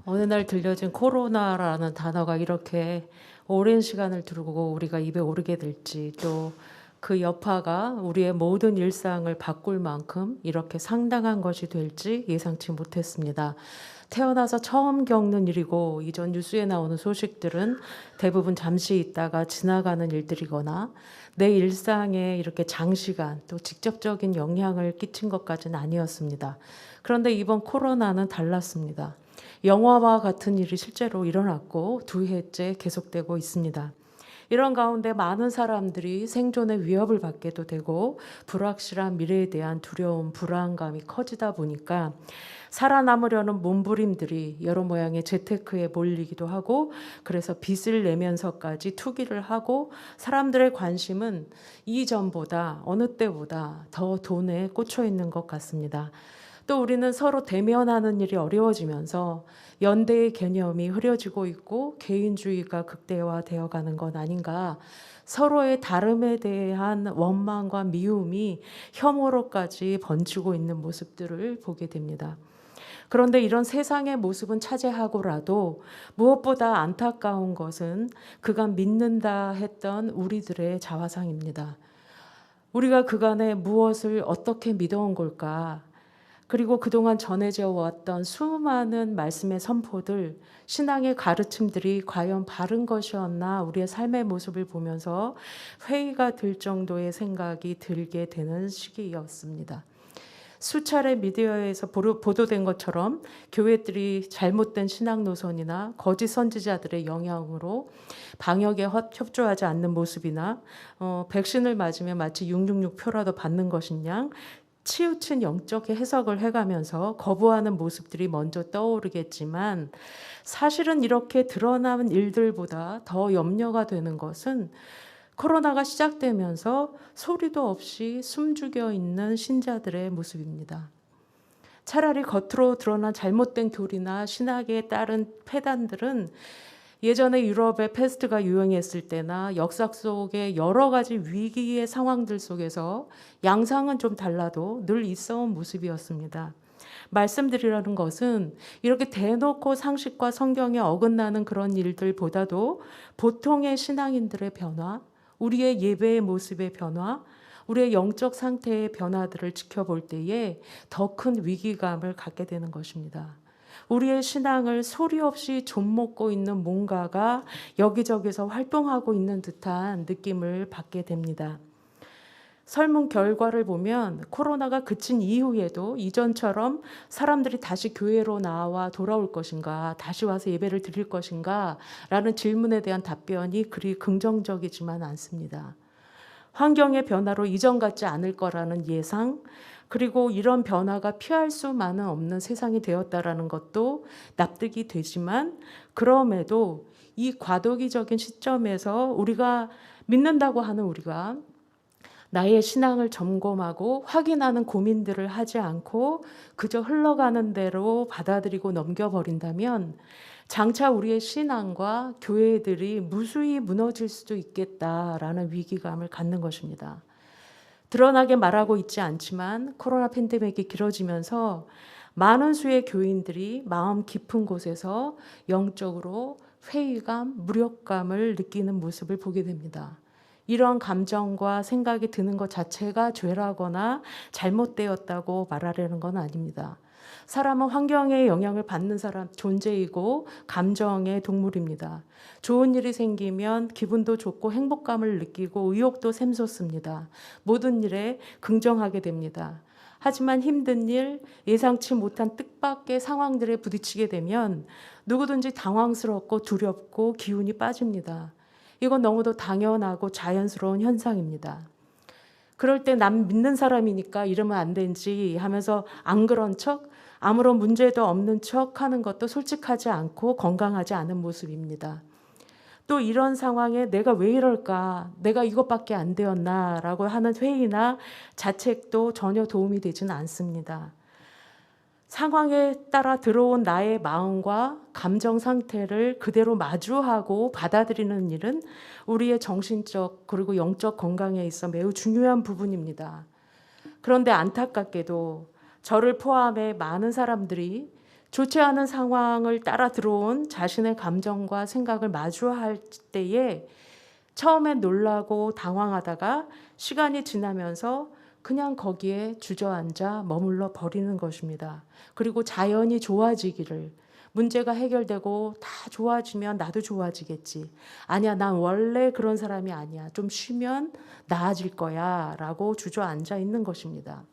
어느 날 들려진 코로나라는 단어가 이렇게 오랜 시간을 두고 우리가 입에 오르게 될지, 또 그 여파가 우리의 모든 일상을 바꿀 만큼 이렇게 상당한 것이 될지 예상치 못했습니다. 태어나서 처음 겪는 일이고, 이전 뉴스에 나오는 소식들은 대부분 잠시 있다가 지나가는 일들이거나 내 일상에 이렇게 장시간 또 직접적인 영향을 끼친 것까지는 아니었습니다. 그런데 이번 코로나는 달랐습니다. 영화와 같은 일이 실제로 일어났고 2해째 계속되고 있습니다. 이런 가운데 많은 사람들이 생존의 위협을 받게도 되고, 불확실한 미래에 대한 두려움, 불안감이 커지다 보니까 살아남으려는 몸부림들이 여러 모양의 재테크에 몰리기도 하고, 그래서 빚을 내면서까지 투기를 하고, 사람들의 관심은 이전보다 어느 때보다 더 돈에 꽂혀 있는 것 같습니다. 또 우리는 서로 대면하는 일이 어려워지면서 연대의 개념이 흐려지고 있고 개인주의가 극대화되어 가는 건 아닌가, 서로의 다름에 대한 원망과 미움이 혐오로까지 번지고 있는 모습들을 보게 됩니다. 그런데 이런 세상의 모습은 차지하고라도 무엇보다 안타까운 것은 그간 믿는다 했던 우리들의 자화상입니다. 우리가 그간에 무엇을 어떻게 믿어온 걸까? 그리고 그동안 전해져 왔던 수많은 말씀의 선포들, 신앙의 가르침들이 과연 바른 것이었나, 우리의 삶의 모습을 보면서 회의가 들 정도의 생각이 들게 되는 시기였습니다. 수차례 미디어에서 보도된 것처럼 교회들이 잘못된 신앙 노선이나 거짓 선지자들의 영향으로 방역에 협조하지 않는 모습이나, 백신을 맞으면 마치 666표라도 받는 것이냐, 치우친 영적 해석을 해가면서 거부하는 모습들이 먼저 떠오르겠지만, 사실은 이렇게 드러나는 일들보다 더 염려가 되는 것은 코로나가 시작되면서 소리도 없이 숨죽여 있는 신자들의 모습입니다. 차라리 겉으로 드러난 잘못된 교리나 신학에 따른 폐단들은 예전에 유럽에 패스트가 유행했을 때나 역사 속의 여러 가지 위기의 상황들 속에서 양상은 좀 달라도 늘 있어온 모습이었습니다. 말씀드리려는 것은 이렇게 대놓고 상식과 성경에 어긋나는 그런 일들보다도 보통의 신앙인들의 변화, 우리의 예배의 모습의 변화, 우리의 영적 상태의 변화들을 지켜볼 때에 더 큰 위기감을 갖게 되는 것입니다. 우리의 신앙을 소리 없이 좀먹고 있는 뭔가가 여기저기서 활동하고 있는 듯한 느낌을 받게 됩니다. 설문 결과를 보면 코로나가 그친 이후에도 이전처럼 사람들이 다시 교회로 나와 돌아올 것인가, 다시 와서 예배를 드릴 것인가 라는 질문에 대한 답변이 그리 긍정적이지만 않습니다. 환경의 변화로 이전 같지 않을 거라는 예상, 그리고 이런 변화가 피할 수만은 없는 세상이 되었다라는 것도 납득이 되지만, 그럼에도 이 과도기적인 시점에서 우리가 믿는다고 하는 우리가 나의 신앙을 점검하고 확인하는 고민들을 하지 않고 그저 흘러가는 대로 받아들이고 넘겨버린다면 장차 우리의 신앙과 교회들이 무수히 무너질 수도 있겠다라는 위기감을 갖는 것입니다. 드러나게 말하고 있지 않지만 코로나 팬데믹이 길어지면서 많은 수의 교인들이 마음 깊은 곳에서 영적으로 회의감, 무력감을 느끼는 모습을 보게 됩니다. 이런 감정과 생각이 드는 것 자체가 죄라거나 잘못되었다고 말하려는 건 아닙니다. 사람은 환경의 영향을 받는 존재이고 감정의 동물입니다. 좋은 일이 생기면 기분도 좋고 행복감을 느끼고 의욕도 샘솟습니다. 모든 일에 긍정하게 됩니다. 하지만 힘든 일, 예상치 못한 뜻밖의 상황들에 부딪히게 되면 누구든지 당황스럽고 두렵고 기운이 빠집니다. 이건 너무도 당연하고 자연스러운 현상입니다. 그럴 때 남 믿는 사람이니까 이러면 안 되지 하면서 안 그런 척, 아무런 문제도 없는 척 하는 것도 솔직하지 않고 건강하지 않은 모습입니다. 또 이런 상황에 내가 왜 이럴까, 내가 이것밖에 안 되었나 라고 하는 회의나 자책도 전혀 도움이 되지는 않습니다. 상황에 따라 들어온 나의 마음과 감정 상태를 그대로 마주하고 받아들이는 일은 우리의 정신적 그리고 영적 건강에 있어 매우 중요한 부분입니다. 그런데 안타깝게도 저를 포함해 많은 사람들이 좋지 않은 상황을 따라 들어온 자신의 감정과 생각을 마주할 때에 처음엔 놀라고 당황하다가 시간이 지나면서 그냥 거기에 주저앉아 머물러 버리는 것입니다. 그리고 자연히 좋아지기를, 문제가 해결되고 다 좋아지면 나도 좋아지겠지. 아니야, 난 원래 그런 사람이 아니야. 좀 쉬면 나아질 거야. 라고 주저앉아 있는 것입니다.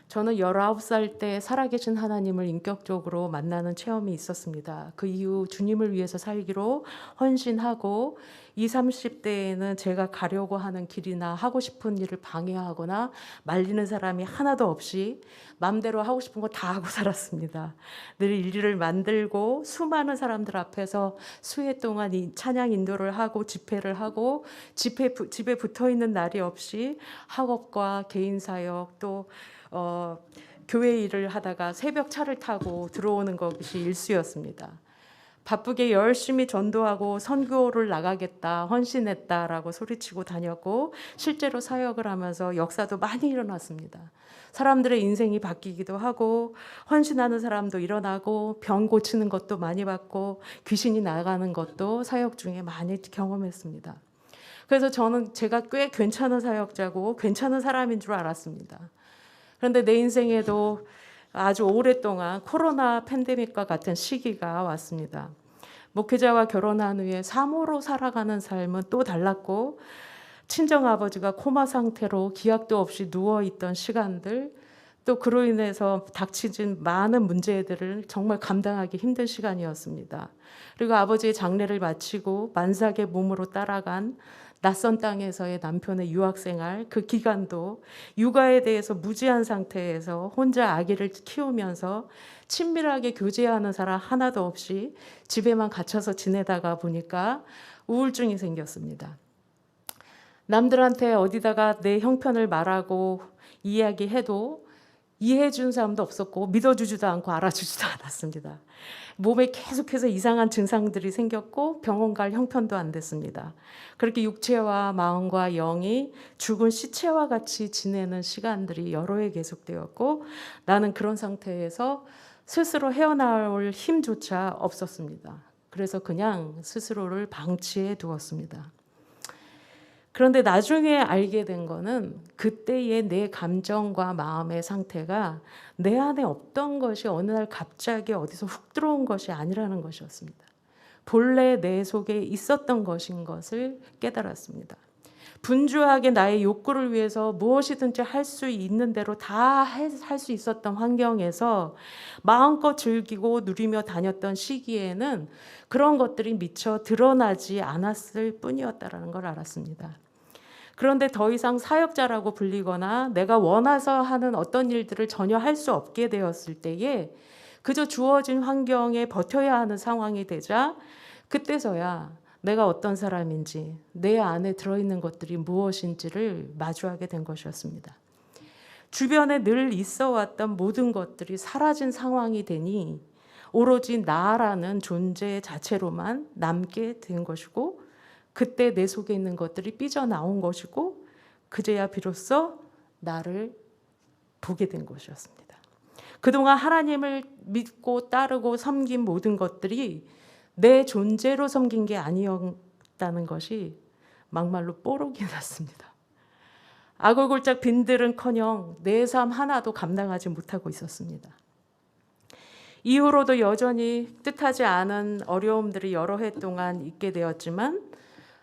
저는 19살 때 살아계신 하나님을 인격적으로 만나는 체험이 있었습니다. 그 이후 주님을 위해서 살기로 헌신하고 20, 30대에는 제가 가려고 하는 길이나 하고 싶은 일을 방해하거나 말리는 사람이 하나도 없이 마음대로 하고 싶은 거 다 하고 살았습니다. 늘 일을 만들고 수많은 사람들 앞에서 수회 동안 찬양 인도를 하고 집회를 하고 집에 붙어 있는 날이 없이 학업과 개인 사역 또 교회 일을 하다가 새벽 차를 타고 들어오는 것이 일수였습니다. 바쁘게 열심히 전도하고 선교를 나가겠다, 헌신했다라고 소리치고 다녔고 실제로 사역을 하면서 역사도 많이 일어났습니다. 사람들의 인생이 바뀌기도 하고 헌신하는 사람도 일어나고 병 고치는 것도 많이 받고 귀신이 나가는 것도 사역 중에 많이 경험했습니다. 그래서 저는 제가 꽤 괜찮은 사역자고 괜찮은 사람인 줄 알았습니다. 그런데 내 인생에도 아주 오랫동안 코로나 팬데믹과 같은 시기가 왔습니다. 목회자와 결혼한 후에 사모로 살아가는 삶은 또 달랐고 친정아버지가 코마 상태로 기약도 없이 누워있던 시간들, 또 그로 인해서 닥치진 많은 문제들을 정말 감당하기 힘든 시간이었습니다. 그리고 아버지의 장례를 마치고 만삭의 몸으로 따라간 낯선 땅에서의 남편의 유학생활, 그 기간도 육아에 대해서 무지한 상태에서 혼자 아기를 키우면서 친밀하게 교제하는 사람 하나도 없이 집에만 갇혀서 지내다가 보니까 우울증이 생겼습니다. 남들한테 어디다가 내 형편을 말하고 이야기해도 이해해 준 사람도 없었고 믿어주지도 않고 알아주지도 않았습니다. 몸에 계속해서 이상한 증상들이 생겼고 병원 갈 형편도 안 됐습니다. 그렇게 육체와 마음과 영이 죽은 시체와 같이 지내는 시간들이 여러 해 계속되었고 나는 그런 상태에서 스스로 헤어나올 힘조차 없었습니다. 그래서 그냥 스스로를 방치해 두었습니다. 그런데 나중에 알게 된 거는 그때의 내 감정과 마음의 상태가 내 안에 없던 것이 어느 날 갑자기 어디서 훅 들어온 것이 아니라는 것이었습니다. 본래 내 속에 있었던 것인 것을 깨달았습니다. 분주하게 나의 욕구를 위해서 무엇이든지 할 수 있는 대로 다 할 수 있었던 환경에서 마음껏 즐기고 누리며 다녔던 시기에는 그런 것들이 미처 드러나지 않았을 뿐이었다는 걸 알았습니다. 그런데 더 이상 사역자라고 불리거나 내가 원해서 하는 어떤 일들을 전혀 할 수 없게 되었을 때에 그저 주어진 환경에 버텨야 하는 상황이 되자 그때서야 내가 어떤 사람인지 내 안에 들어있는 것들이 무엇인지를 마주하게 된 것이었습니다. 주변에 늘 있어 왔던 모든 것들이 사라진 상황이 되니 오로지 나라는 존재 자체로만 남게 된 것이고 그때 내 속에 있는 것들이 삐져나온 것이고 그제야 비로소 나를 보게 된 것이었습니다. 그동안 하나님을 믿고 따르고 섬긴 모든 것들이 내 존재로 섬긴 게 아니었다는 것이 막말로 뽀록이 났습니다. 아골골짝 빈들은커녕 내 삶 하나도 감당하지 못하고 있었습니다. 이후로도 여전히 뜻하지 않은 어려움들이 여러 해 동안 있게 되었지만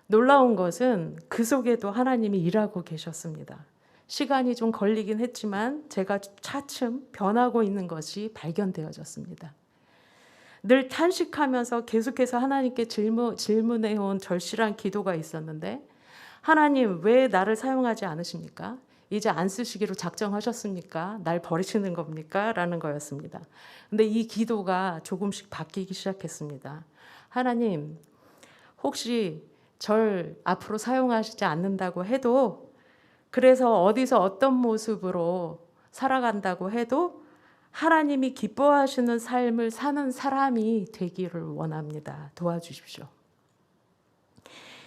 놀라운 것은 그 속에도 하나님이 일하고 계셨습니다. 시간이 좀 걸리긴 했지만 제가 차츰 변하고 있는 것이 발견되어졌습니다. 늘 탄식하면서 계속해서 하나님께 질문해온 절실한 기도가 있었는데 하나님 왜 나를 사용하지 않으십니까? 이제 안 쓰시기로 작정하셨습니까? 날 버리시는 겁니까? 라는 거였습니다. 근데 이 기도가 조금씩 바뀌기 시작했습니다. 하나님 혹시 절 앞으로 사용하시지 않는다고 해도 그래서 어디서 어떤 모습으로 살아간다고 해도 하나님이 기뻐하시는 삶을 사는 사람이 되기를 원합니다. 도와주십시오.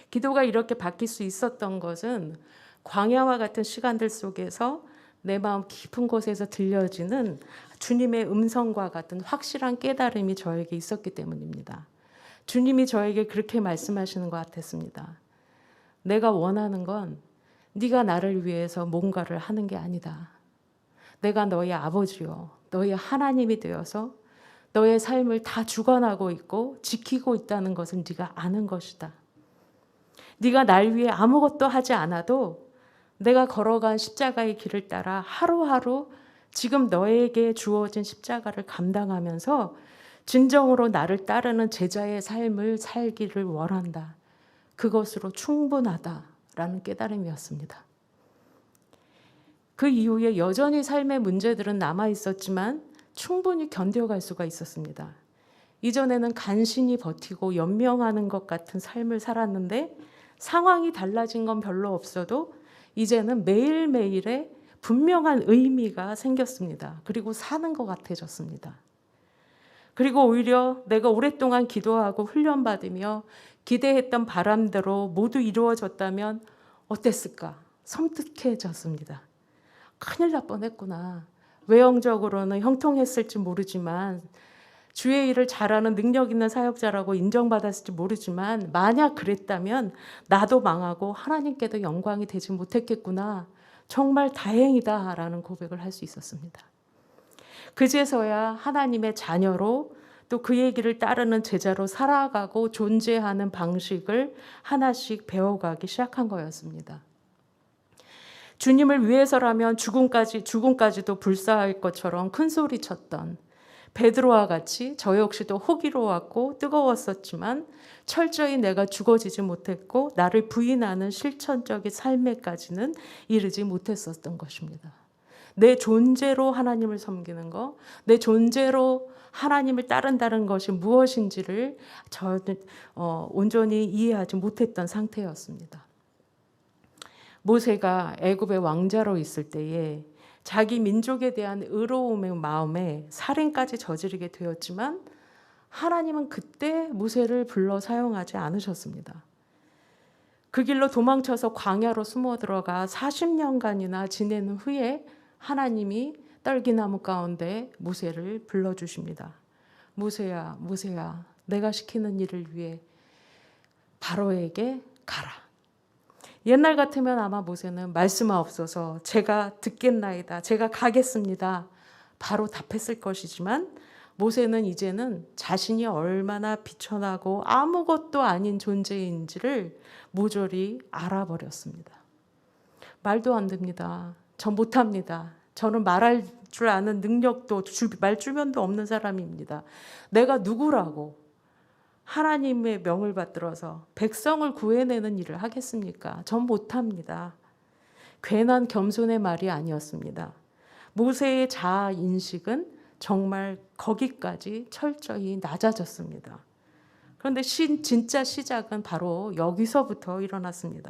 기도가 이렇게 바뀔 수 있었던 것은 광야와 같은 시간들 속에서 내 마음 깊은 곳에서 들려지는 주님의 음성과 같은 확실한 깨달음이 저에게 있었기 때문입니다. 주님이 저에게 그렇게 말씀하시는 것 같았습니다. 내가 원하는 건 네가 나를 위해서 뭔가를 하는 게 아니다. 내가 너의 아버지요, 너의 하나님이 되어서 너의 삶을 다 주관하고 있고 지키고 있다는 것을 네가 아는 것이다. 네가 날 위해 아무것도 하지 않아도 내가 걸어간 십자가의 길을 따라 하루하루 지금 너에게 주어진 십자가를 감당하면서 진정으로 나를 따르는 제자의 삶을 살기를 원한다. 그것으로 충분하다라는 깨달음이었습니다. 그 이후에 여전히 삶의 문제들은 남아 있었지만 충분히 견뎌갈 수가 있었습니다. 이전에는 간신히 버티고 연명하는 것 같은 삶을 살았는데 상황이 달라진 건 별로 없어도 이제는 매일매일에 분명한 의미가 생겼습니다. 그리고 사는 것 같아졌습니다. 그리고 오히려 내가 오랫동안 기도하고 훈련받으며 기대했던 바람대로 모두 이루어졌다면 어땠을까? 섬뜩해졌습니다. 큰일 날 뻔했구나. 외형적으로는 형통했을지 모르지만 주의 일을 잘하는 능력 있는 사역자라고 인정받았을지 모르지만 만약 그랬다면 나도 망하고 하나님께도 영광이 되지 못했겠구나. 정말 다행이다라는 고백을 할 수 있었습니다. 그제서야 하나님의 자녀로 또 그의 길을 따르는 제자로 살아가고 존재하는 방식을 하나씩 배워가기 시작한 거였습니다. 주님을 위해서라면 죽음까지도 불사할 것처럼 큰 소리 쳤던 베드로와 같이 저 역시도 호기로웠고 뜨거웠었지만 철저히 내가 죽어지지 못했고 나를 부인하는 실천적인 삶에까지는 이르지 못했었던 것입니다. 내 존재로 하나님을 섬기는 것, 내 존재로 하나님을 따른다는 것이 무엇인지를 저는 온전히 이해하지 못했던 상태였습니다. 모세가 애굽의 왕자로 있을 때에 자기 민족에 대한 의로움의 마음에 살인까지 저지르게 되었지만 하나님은 그때 모세를 불러 사용하지 않으셨습니다. 그 길로 도망쳐서 광야로 숨어 들어가 40년간이나 지낸 후에 하나님이 떨기나무 가운데 모세를 불러주십니다. 모세야, 모세야, 내가 시키는 일을 위해 바로에게 가라. 옛날 같으면 아마 모세는 말씀하옵소서, 제가 듣겠나이다, 제가 가겠습니다, 바로 답했을 것이지만 모세는 이제는 자신이 얼마나 비천하고 아무것도 아닌 존재인지를 모조리 알아버렸습니다. 말도 안 됩니다. 저 못합니다. 저는 말할 줄 아는 능력도 말주변도 없는 사람입니다. 내가 누구라고 하나님의 명을 받들어서 백성을 구해내는 일을 하겠습니까? 전 못합니다. 괜한 겸손의 말이 아니었습니다. 모세의 자아 인식은 정말 거기까지 철저히 낮아졌습니다. 그런데 진짜 시작은 바로 여기서부터 일어났습니다.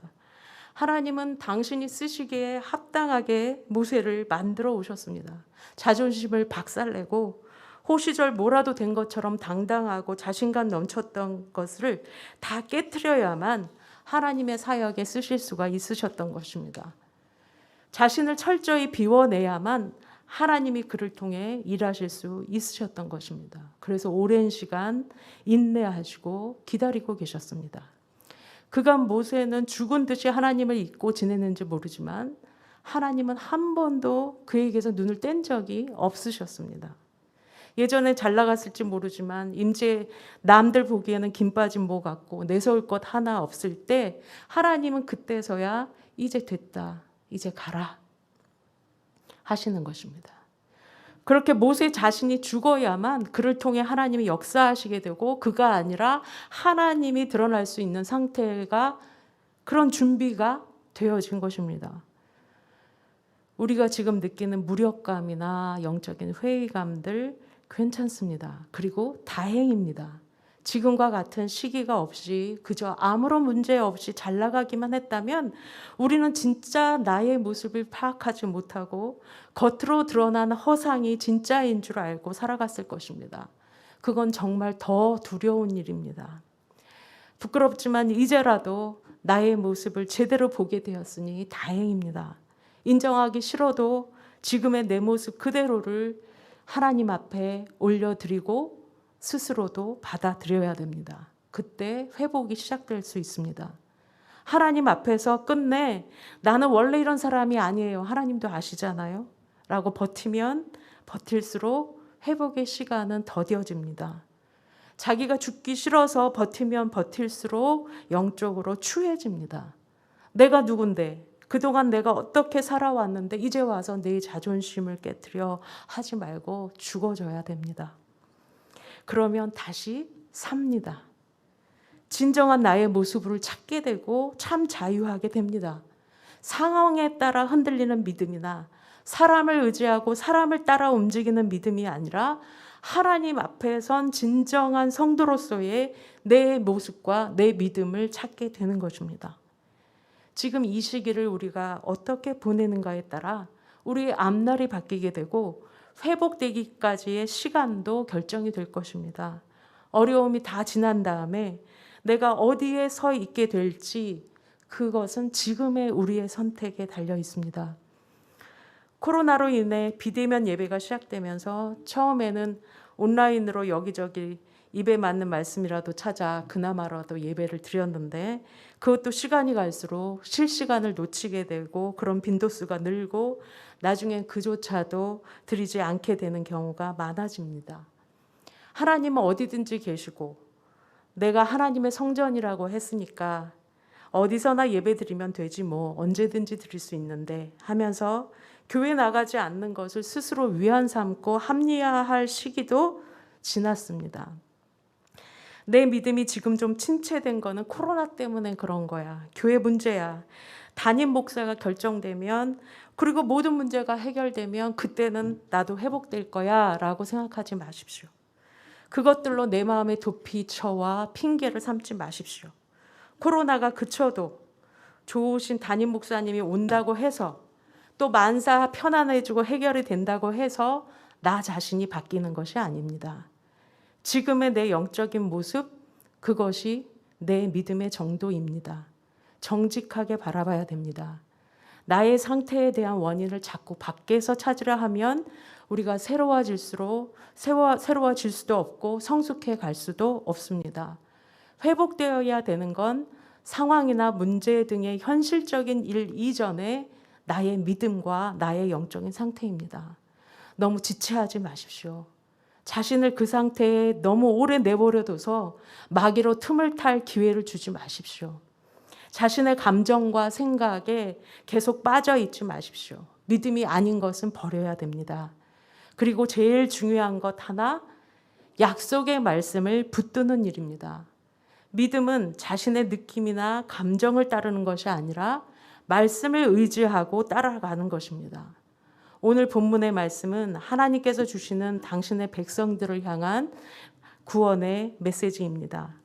하나님은 당신이 쓰시기에 합당하게 모세를 만들어 오셨습니다. 자존심을 박살내고 호시절 뭐라도 된 것처럼 당당하고 자신감 넘쳤던 것을 다 깨트려야만 하나님의 사역에 쓰실 수가 있으셨던 것입니다. 자신을 철저히 비워내야만 하나님이 그를 통해 일하실 수 있으셨던 것입니다. 그래서 오랜 시간 인내하시고 기다리고 계셨습니다. 그간 모세는 죽은 듯이 하나님을 잊고 지냈는지 모르지만 하나님은 한 번도 그에게서 눈을 뗀 적이 없으셨습니다. 예전에 잘 나갔을지 모르지만 이제 남들 보기에는 김 빠진 모 같고 내세울 것 하나 없을 때 하나님은 그때서야 이제 됐다, 이제 가라 하시는 것입니다. 그렇게 모세 자신이 죽어야만 그를 통해 하나님이 역사하시게 되고 그가 아니라 하나님이 드러날 수 있는 상태가, 그런 준비가 되어진 것입니다. 우리가 지금 느끼는 무력감이나 영적인 회의감들 괜찮습니다. 그리고 다행입니다. 지금과 같은 시기가 없이 그저 아무런 문제 없이 잘 나가기만 했다면 우리는 진짜 나의 모습을 파악하지 못하고 겉으로 드러난 허상이 진짜인 줄 알고 살아갔을 것입니다. 그건 정말 더 두려운 일입니다. 부끄럽지만 이제라도 나의 모습을 제대로 보게 되었으니 다행입니다. 인정하기 싫어도 지금의 내 모습 그대로를 하나님 앞에 올려드리고 스스로도 받아들여야 됩니다. 그때 회복이 시작될 수 있습니다. 하나님 앞에서 끝내 나는 원래 이런 사람이 아니에요. 하나님도 아시잖아요. 라고 버티면 버틸수록 회복의 시간은 더뎌집니다. 자기가 죽기 싫어서 버티면 버틸수록 영적으로 추해집니다. 내가 누군데, 그동안 내가 어떻게 살아왔는데 이제 와서 내 자존심을 깨트려 하지 말고 죽어줘야 됩니다. 그러면 다시 삽니다. 진정한 나의 모습을 찾게 되고 참 자유하게 됩니다. 상황에 따라 흔들리는 믿음이나 사람을 의지하고 사람을 따라 움직이는 믿음이 아니라 하나님 앞에 선 진정한 성도로서의 내 모습과 내 믿음을 찾게 되는 것입니다. 지금 이 시기를 우리가 어떻게 보내는가에 따라 우리의 앞날이 바뀌게 되고 회복되기까지의 시간도 결정이 될 것입니다. 어려움이 다 지난 다음에 내가 어디에 서 있게 될지 그것은 지금의 우리의 선택에 달려 있습니다. 코로나로 인해 비대면 예배가 시작되면서 처음에는 온라인으로 여기저기 입에 맞는 말씀이라도 찾아 그나마라도 예배를 드렸는데 그것도 시간이 갈수록 실시간을 놓치게 되고 그런 빈도수가 늘고 나중엔 그조차도 드리지 않게 되는 경우가 많아집니다. 하나님은 어디든지 계시고 내가 하나님의 성전이라고 했으니까 어디서나 예배 드리면 되지 뭐 언제든지 드릴 수 있는데 하면서 교회 나가지 않는 것을 스스로 위안 삼고 합리화할 시기도 지났습니다. 내 믿음이 지금 좀 침체된 거는 코로나 때문에 그런 거야. 교회 문제야. 담임 목사가 결정되면 그리고 모든 문제가 해결되면 그때는 나도 회복될 거야 라고 생각하지 마십시오. 그것들로 내 마음에 도피처와 핑계를 삼지 마십시오. 코로나가 그쳐도 좋으신 담임 목사님이 온다고 해서 또 만사 편안해지고 해결이 된다고 해서 나 자신이 바뀌는 것이 아닙니다. 지금의 내 영적인 모습, 그것이 내 믿음의 정도입니다. 정직하게 바라봐야 됩니다. 나의 상태에 대한 원인을 자꾸 밖에서 찾으려 하면 우리가 새로워질 수도 없고 성숙해 갈 수도 없습니다. 회복되어야 되는 건 상황이나 문제 등의 현실적인 일 이전에 나의 믿음과 나의 영적인 상태입니다. 너무 지체하지 마십시오. 자신을 그 상태에 너무 오래 내버려둬서 마귀로 틈을 탈 기회를 주지 마십시오. 자신의 감정과 생각에 계속 빠져 있지 마십시오. 믿음이 아닌 것은 버려야 됩니다. 그리고 제일 중요한 것 하나, 약속의 말씀을 붙드는 일입니다. 믿음은 자신의 느낌이나 감정을 따르는 것이 아니라 말씀을 의지하고 따라가는 것입니다. 오늘 본문의 말씀은 하나님께서 주시는 당신의 백성들을 향한 구원의 메시지입니다.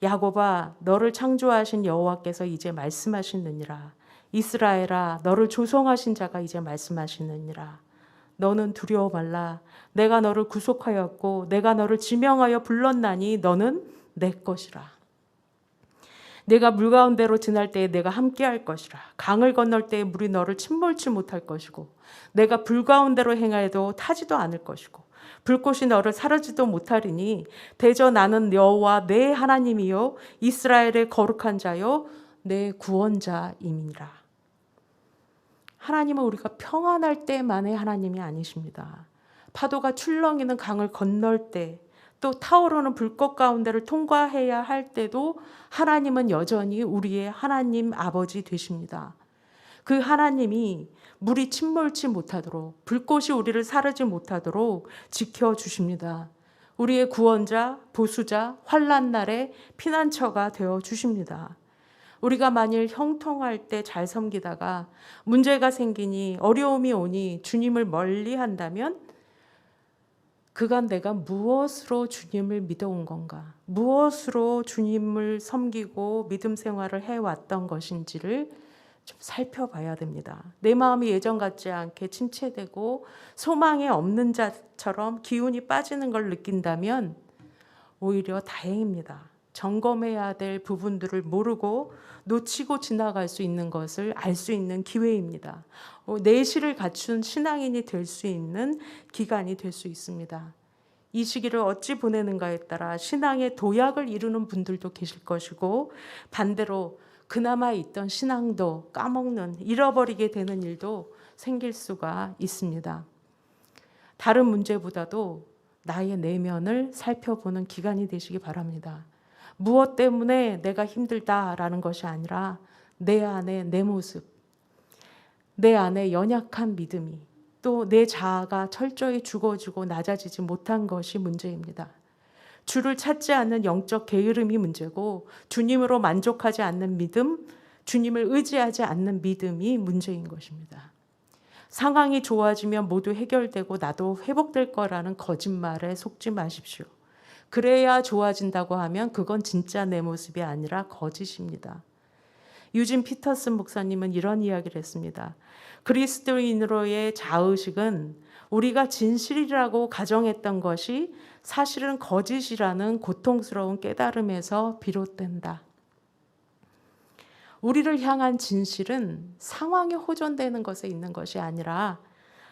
야곱아, 너를 창조하신 여호와께서 이제 말씀하시느니라. 이스라엘아, 너를 조성하신 자가 이제 말씀하시느니라. 너는 두려워 말라. 내가 너를 구속하였고 내가 너를 지명하여 불렀나니 너는 내 것이라. 내가 물 가운데로 지날 때에 내가 함께할 것이라. 강을 건널 때에 물이 너를 침몰치 못할 것이고 내가 불 가운데로 행하여도 타지도 않을 것이고 불꽃이 너를 사르지도 못하리니 대저 나는 여호와 내 하나님이요 이스라엘의 거룩한 자요 내 구원자임이라. 하나님은 우리가 평안할 때만의 하나님이 아니십니다. 파도가 출렁이는 강을 건널 때 또 타오르는 불꽃 가운데를 통과해야 할 때도 하나님은 여전히 우리의 하나님 아버지 되십니다. 그 하나님이 물이 침몰치 못하도록 불꽃이 우리를 사르지 못하도록 지켜주십니다. 우리의 구원자, 보수자, 환난 날의 피난처가 되어주십니다. 우리가 만일 형통할 때 잘 섬기다가 문제가 생기니 어려움이 오니 주님을 멀리한다면 그간 내가 무엇으로 주님을 믿어온 건가? 무엇으로 주님을 섬기고 믿음 생활을 해왔던 것인지를 좀 살펴봐야 됩니다. 내 마음이 예전 같지 않게 침체되고 소망이 없는 자처럼 기운이 빠지는 걸 느낀다면 오히려 다행입니다. 점검해야 될 부분들을 모르고 놓치고 지나갈 수 있는 것을 알 수 있는 기회입니다. 내실을 갖춘 신앙인이 될 수 있는 기간이 될 수 있습니다. 이 시기를 어찌 보내는가에 따라 신앙의 도약을 이루는 분들도 계실 것이고, 반대로 그나마 있던 신앙도 까먹는, 잃어버리게 되는 일도 생길 수가 있습니다. 다른 문제보다도 나의 내면을 살펴보는 기간이 되시기 바랍니다. 무엇 때문에 내가 힘들다라는 것이 아니라 내 안에 내 모습, 내 안에 연약한 믿음이, 또 내 자아가 철저히 죽어지고 낮아지지 못한 것이 문제입니다. 주를 찾지 않는 영적 게으름이 문제고, 주님으로 만족하지 않는 믿음, 주님을 의지하지 않는 믿음이 문제인 것입니다. 상황이 좋아지면 모두 해결되고 나도 회복될 거라는 거짓말에 속지 마십시오. 그래야 좋아진다고 하면 그건 진짜 내 모습이 아니라 거짓입니다. 유진 피터슨 목사님은 이런 이야기를 했습니다. 그리스도인으로의 자의식은 우리가 진실이라고 가정했던 것이 사실은 거짓이라는 고통스러운 깨달음에서 비롯된다. 우리를 향한 진실은 상황에 호전되는 것에 있는 것이 아니라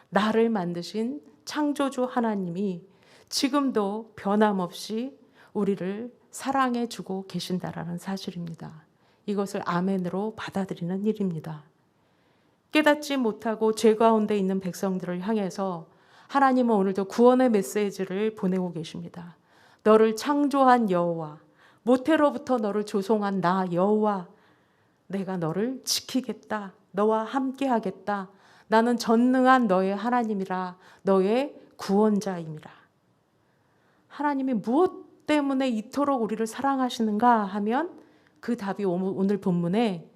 나를 만드신 창조주 하나님이 지금도 변함없이 우리를 사랑해 주고 계신다라는 사실입니다. 이것을 아멘으로 받아들이는 일입니다. 깨닫지 못하고 죄 가운데 있는 백성들을 향해서 하나님은 오늘도 구원의 메시지를 보내고 계십니다. 너를 창조한 여호와, 모태로부터 너를 조성한 나 여호와, 내가 너를 지키겠다. 너와 함께하겠다. 나는 전능한 너의 하나님이라, 너의 구원자임이라. 하나님이 무엇 때문에 이토록 우리를 사랑하시는가 하면 그 답이 오늘 본문에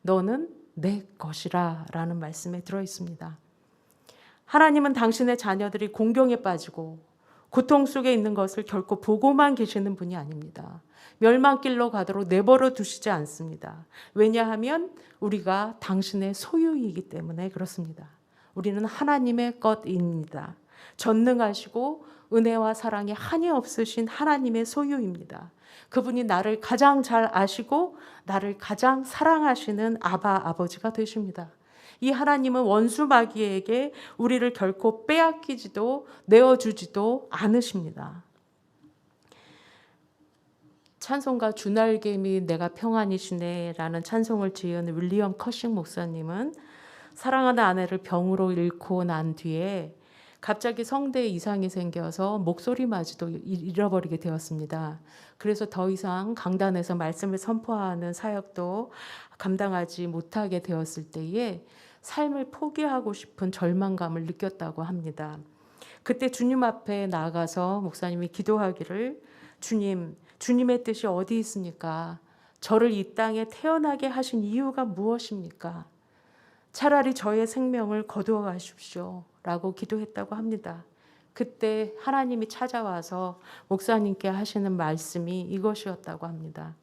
너는 내 것이라 라는 말씀에 들어있습니다. 하나님은 당신의 자녀들이 공경에 빠지고 고통 속에 있는 것을 결코 보고만 계시는 분이 아닙니다. 멸망길로 가도록 내버려 두시지 않습니다. 왜냐하면 우리가 당신의 소유이기 때문에 그렇습니다. 우리는 하나님의 것입니다. 전능하시고 은혜와 사랑이 한이 없으신 하나님의 소유입니다. 그분이 나를 가장 잘 아시고 나를 가장 사랑하시는 아버지가 되십니다. 이 하나님은 원수 마귀에게 우리를 결코 빼앗기지도 내어주지도 않으십니다. 찬송가 주날개미 내가 평안이시네 라는 찬송을 지은 윌리엄 커싱 목사님은 사랑하는 아내를 병으로 잃고 난 뒤에 갑자기 성대에 이상이 생겨서 목소리마저도 잃어버리게 되었습니다. 그래서 더 이상 강단에서 말씀을 선포하는 사역도 감당하지 못하게 되었을 때에 삶을 포기하고 싶은 절망감을 느꼈다고 합니다. 그때 주님 앞에 나가서 목사님이 기도하기를, 주님의 뜻이 어디 있습니까? 저를 이 땅에 태어나게 하신 이유가 무엇입니까? 차라리 저의 생명을 거두어 가십시오 라고 기도했다고 합니다. 그때 하나님이 찾아와서 목사님께 하시는 말씀이 이것이었다고 합니다.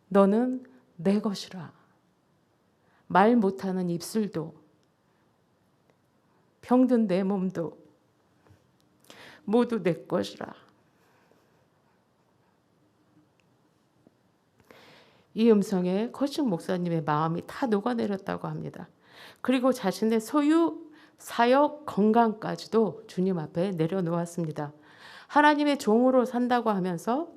너는 내 것이라. 말 못하는 입술도 병든 내 몸도 모두 내 것이라. 이 음성에 커싱 목사님의 마음이 다 녹아내렸다고 합니다. 그리고 자신의 소유, 사역, 건강까지도 주님 앞에 내려놓았습니다. 하나님의 종으로 산다고 하면서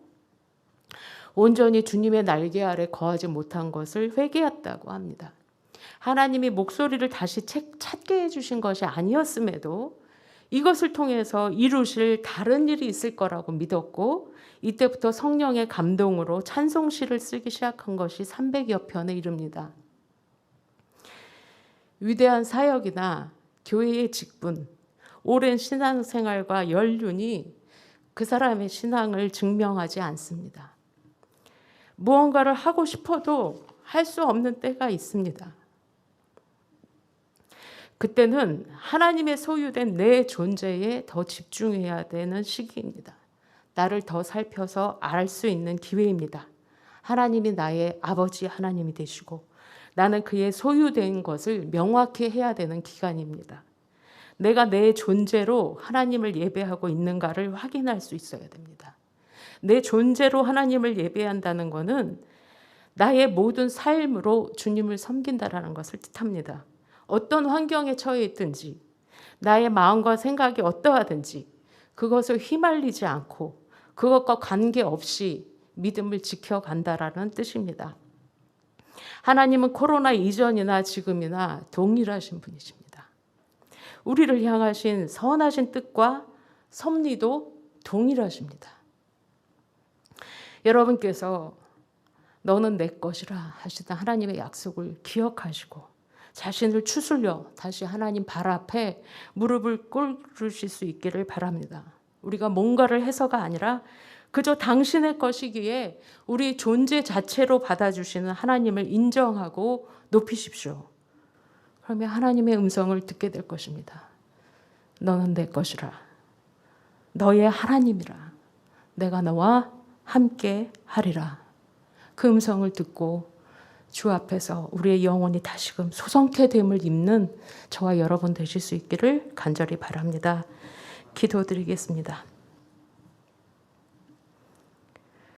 온전히 주님의 날개 아래 거하지 못한 것을 회개했다고 합니다. 하나님이 목소리를 다시 찾게 해주신 것이 아니었음에도 이것을 통해서 이루실 다른 일이 있을 거라고 믿었고, 이때부터 성령의 감동으로 찬송시를 쓰기 시작한 것이 300여 편에 이릅니다. 위대한 사역이나 교회의 직분, 오랜 신앙생활과 연륜이 그 사람의 신앙을 증명하지 않습니다. 무언가를 하고 싶어도 할 수 없는 때가 있습니다. 그때는 하나님의 소유된 내 존재에 더 집중해야 되는 시기입니다. 나를 더 살펴서 알 수 있는 기회입니다. 하나님이 나의 아버지 하나님이 되시고 나는 그의 소유된 것을 명확히 해야 되는 기간입니다. 내가 내 존재로 하나님을 예배하고 있는가를 확인할 수 있어야 됩니다. 내 존재로 하나님을 예배한다는 것은 나의 모든 삶으로 주님을 섬긴다라는 것을 뜻합니다. 어떤 환경에 처해 있든지 나의 마음과 생각이 어떠하든지 그것을 휘말리지 않고 그것과 관계없이 믿음을 지켜간다라는 뜻입니다. 하나님은 코로나 이전이나 지금이나 동일하신 분이십니다. 우리를 향하신 선하신 뜻과 섭리도 동일하십니다. 여러분께서 너는 내 것이라 하시던 하나님의 약속을 기억하시고 자신을 추스려 다시 하나님 발 앞에 무릎을 꿇으실 수 있기를 바랍니다. 우리가 뭔가를 해서가 아니라 그저 당신의 것이기에 우리 존재 자체로 받아주시는 하나님을 인정하고 높이십시오. 그러면 하나님의 음성을 듣게 될 것입니다. 너는 내 것이라. 너의 하나님이라. 내가 너와 함께 하리라. 그 음성을 듣고 주 앞에서 우리의 영혼이 다시금 소성케 됨을 입는 저와 여러분 되실 수 있기를 간절히 바랍니다. 기도드리겠습니다.